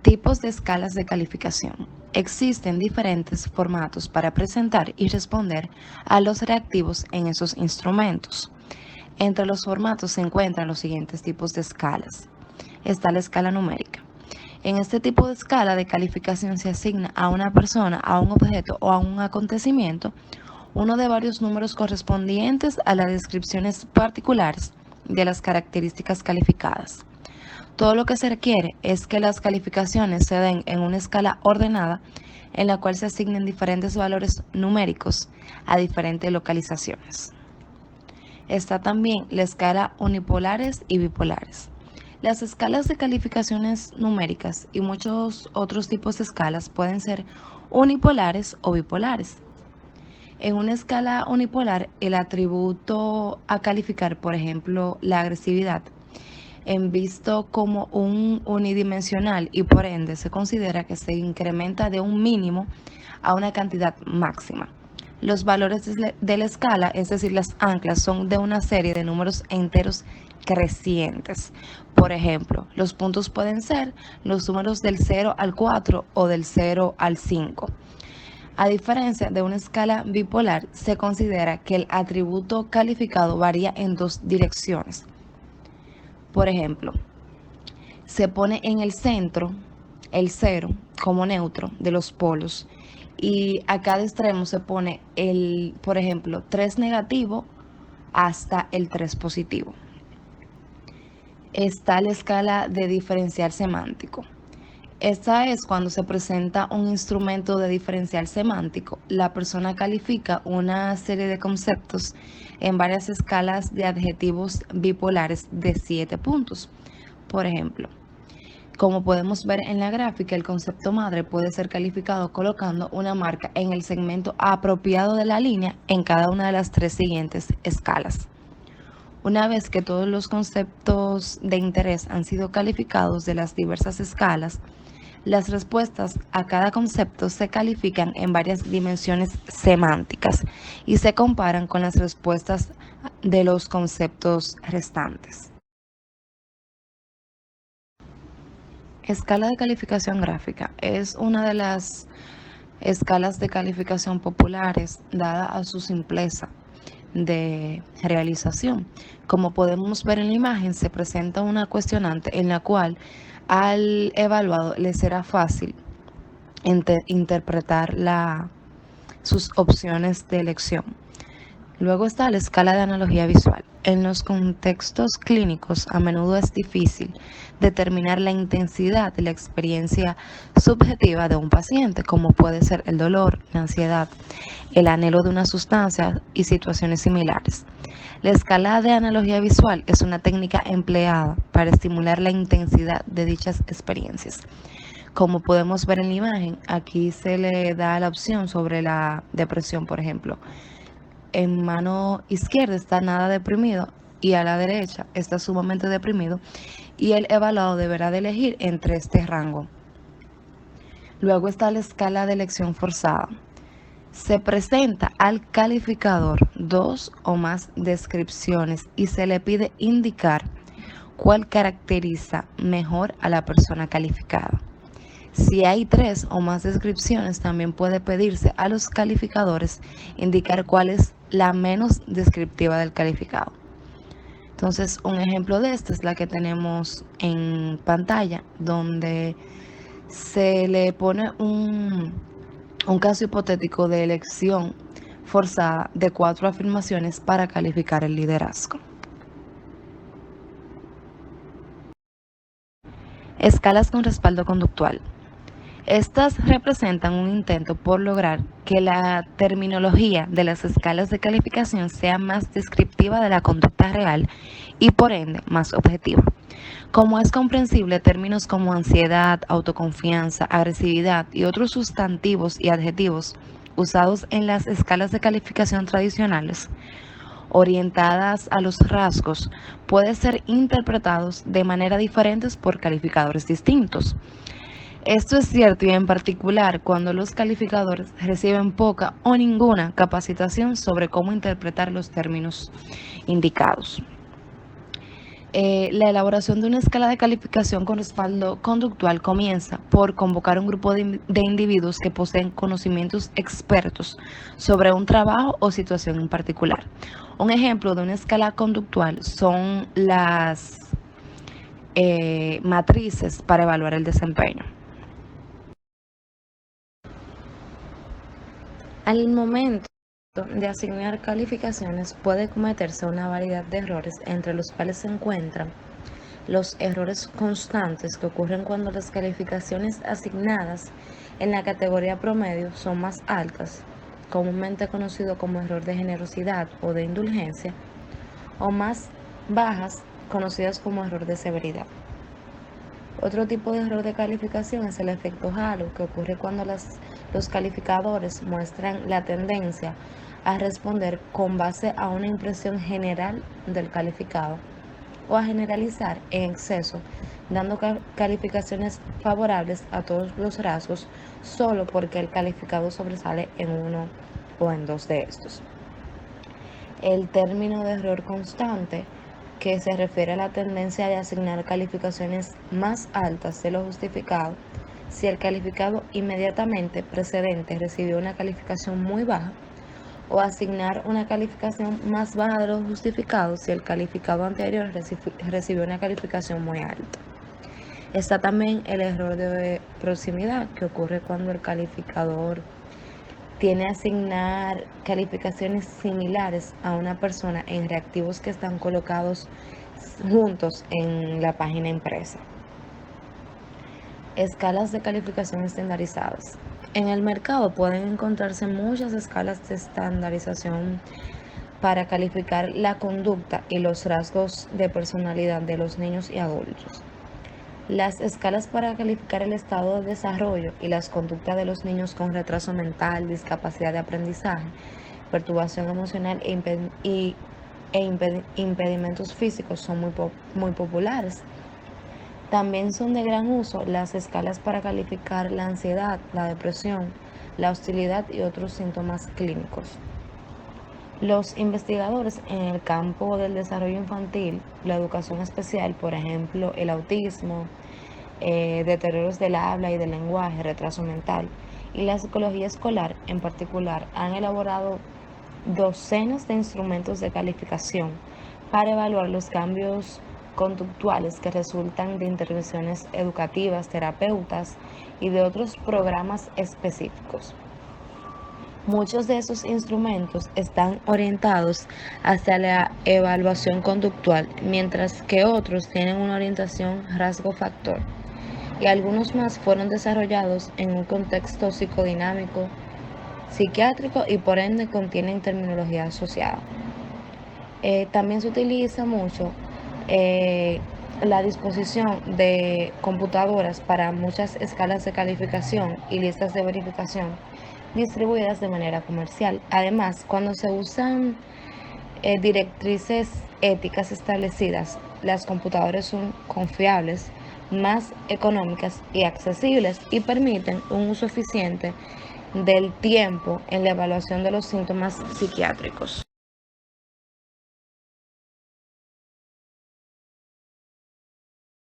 Tipos de escalas de calificación. Existen diferentes formatos para presentar y responder a los reactivos en esos instrumentos. Entre los formatos se encuentran los siguientes tipos de escalas. Está la escala numérica. En este tipo de escala de calificación se asigna a una persona, a un objeto o a un acontecimiento uno de varios números correspondientes a las descripciones particulares de las características calificadas. Todo lo que se requiere es que las calificaciones se den en una escala ordenada en la cual se asignen diferentes valores numéricos a diferentes localizaciones. Está también la escala unipolares y bipolares. Las escalas de calificaciones numéricas y muchos otros tipos de escalas pueden ser unipolares o bipolares. En una escala unipolar, el atributo a calificar, por ejemplo, la agresividad, en visto como un unidimensional y por ende se considera que se incrementa de un mínimo a una cantidad máxima. Los valores de la escala, es decir, las anclas, son de una serie de números enteros crecientes. Por ejemplo, los puntos pueden ser los números del 0 al 4 o del 0 al 5. A diferencia de una escala bipolar, se considera que el atributo calificado varía en dos direcciones. Por ejemplo, se pone en el centro el 0 como neutro de los polos y a cada extremo se pone por ejemplo, 3 negativo hasta el 3 positivo. Está la escala de diferencial semántico. Esta es cuando se presenta un instrumento de diferencial semántico. La persona califica una serie de conceptos en varias escalas de adjetivos bipolares de 7 puntos. Por ejemplo, como podemos ver en la gráfica, el concepto madre puede ser calificado colocando una marca en el segmento apropiado de la línea en cada una de las 3 siguientes escalas. Una vez que todos los conceptos de interés han sido calificados de las diversas escalas, las respuestas a cada concepto se califican en varias dimensiones semánticas y se comparan con las respuestas de los conceptos restantes. Escala de calificación gráfica es una de las escalas de calificación populares dada a su simpleza de realización. Como podemos ver en la imagen, se presenta una cuestionante en la cual al evaluado le será fácil interpretar sus opciones de elección. Luego está la escala de analogía visual. En los contextos clínicos a menudo es difícil determinar la intensidad de la experiencia subjetiva de un paciente, como puede ser el dolor, la ansiedad, el anhelo de una sustancia y situaciones similares. La escala de analogía visual es una técnica empleada para estimular la intensidad de dichas experiencias. Como podemos ver en la imagen, aquí se le da la opción sobre la depresión, por ejemplo. En mano izquierda está nada deprimido y a la derecha está sumamente deprimido y el evaluado deberá de elegir entre este rango. Luego está la escala de elección forzada. Se presenta al calificador 2 o más descripciones y se le pide indicar cuál caracteriza mejor a la persona calificada. Si hay 3 o más descripciones, también puede pedirse a los calificadores indicar cuál es la menos descriptiva del calificado. Entonces, un ejemplo de esto es la que tenemos en pantalla, donde se le pone un caso hipotético de elección forzada de 4 afirmaciones para calificar el liderazgo. Escalas con respaldo conductual. Estas representan un intento por lograr que la terminología de las escalas de calificación sea más descriptiva de la conducta real y por ende más objetiva. Como es comprensible, términos como ansiedad, autoconfianza, agresividad y otros sustantivos y adjetivos usados en las escalas de calificación tradicionales, orientadas a los rasgos, pueden ser interpretados de manera diferente por calificadores distintos. Esto es cierto y en particular cuando los calificadores reciben poca o ninguna capacitación sobre cómo interpretar los términos indicados. La elaboración de una escala de calificación con respaldo conductual comienza por convocar un grupo de individuos que poseen conocimientos expertos sobre un trabajo o situación en particular. Un ejemplo de una escala conductual son las matrices para evaluar el desempeño. Al momento de asignar calificaciones puede cometerse una variedad de errores, entre los cuales se encuentran los errores constantes que ocurren cuando las calificaciones asignadas en la categoría promedio son más altas, comúnmente conocido como error de generosidad o de indulgencia, o más bajas, conocidas como error de severidad. Otro tipo de error de calificación es el efecto halo, que ocurre cuando los calificadores muestran la tendencia a responder con base a una impresión general del calificado o a generalizar en exceso, dando calificaciones favorables a todos los rasgos solo porque el calificado sobresale en uno o en dos de estos. El término de error constante, que se refiere a la tendencia de asignar calificaciones más altas de lo justificado si el calificado inmediatamente precedente recibió una calificación muy baja, o asignar una calificación más baja de lo justificado si el calificado anterior recibió una calificación muy alta. Está también el error de proximidad, que ocurre cuando el calificador tiene a asignar calificaciones similares a una persona en reactivos que están colocados juntos en la página impresa. Escalas de calificación estandarizadas. En el mercado pueden encontrarse muchas escalas de estandarización para calificar la conducta y los rasgos de personalidad de los niños y adultos. Las escalas para calificar el estado de desarrollo y las conductas de los niños con retraso mental, discapacidad de aprendizaje, perturbación emocional e impedimentos físicos son muy populares. También son de gran uso las escalas para calificar la ansiedad, la depresión, la hostilidad y otros síntomas clínicos. Los investigadores en el campo del desarrollo infantil, la educación especial, por ejemplo, el autismo, deterioros del habla y del lenguaje, retraso mental, y la psicología escolar en particular, han elaborado docenas de instrumentos de calificación para evaluar los cambios conductuales que resultan de intervenciones educativas, terapeutas y de otros programas específicos. Muchos de esos instrumentos están orientados hacia la evaluación conductual, mientras que otros tienen una orientación rasgo-factor, y algunos más fueron desarrollados en un contexto psicodinámico, psiquiátrico y por ende contienen terminología asociada. También se utiliza mucho la disposición de computadoras para muchas escalas de calificación y listas de verificación distribuidas de manera comercial. Además, cuando se usan directrices éticas establecidas, las computadoras son confiables, más económicas y accesibles y permiten un uso eficiente del tiempo en la evaluación de los síntomas psiquiátricos.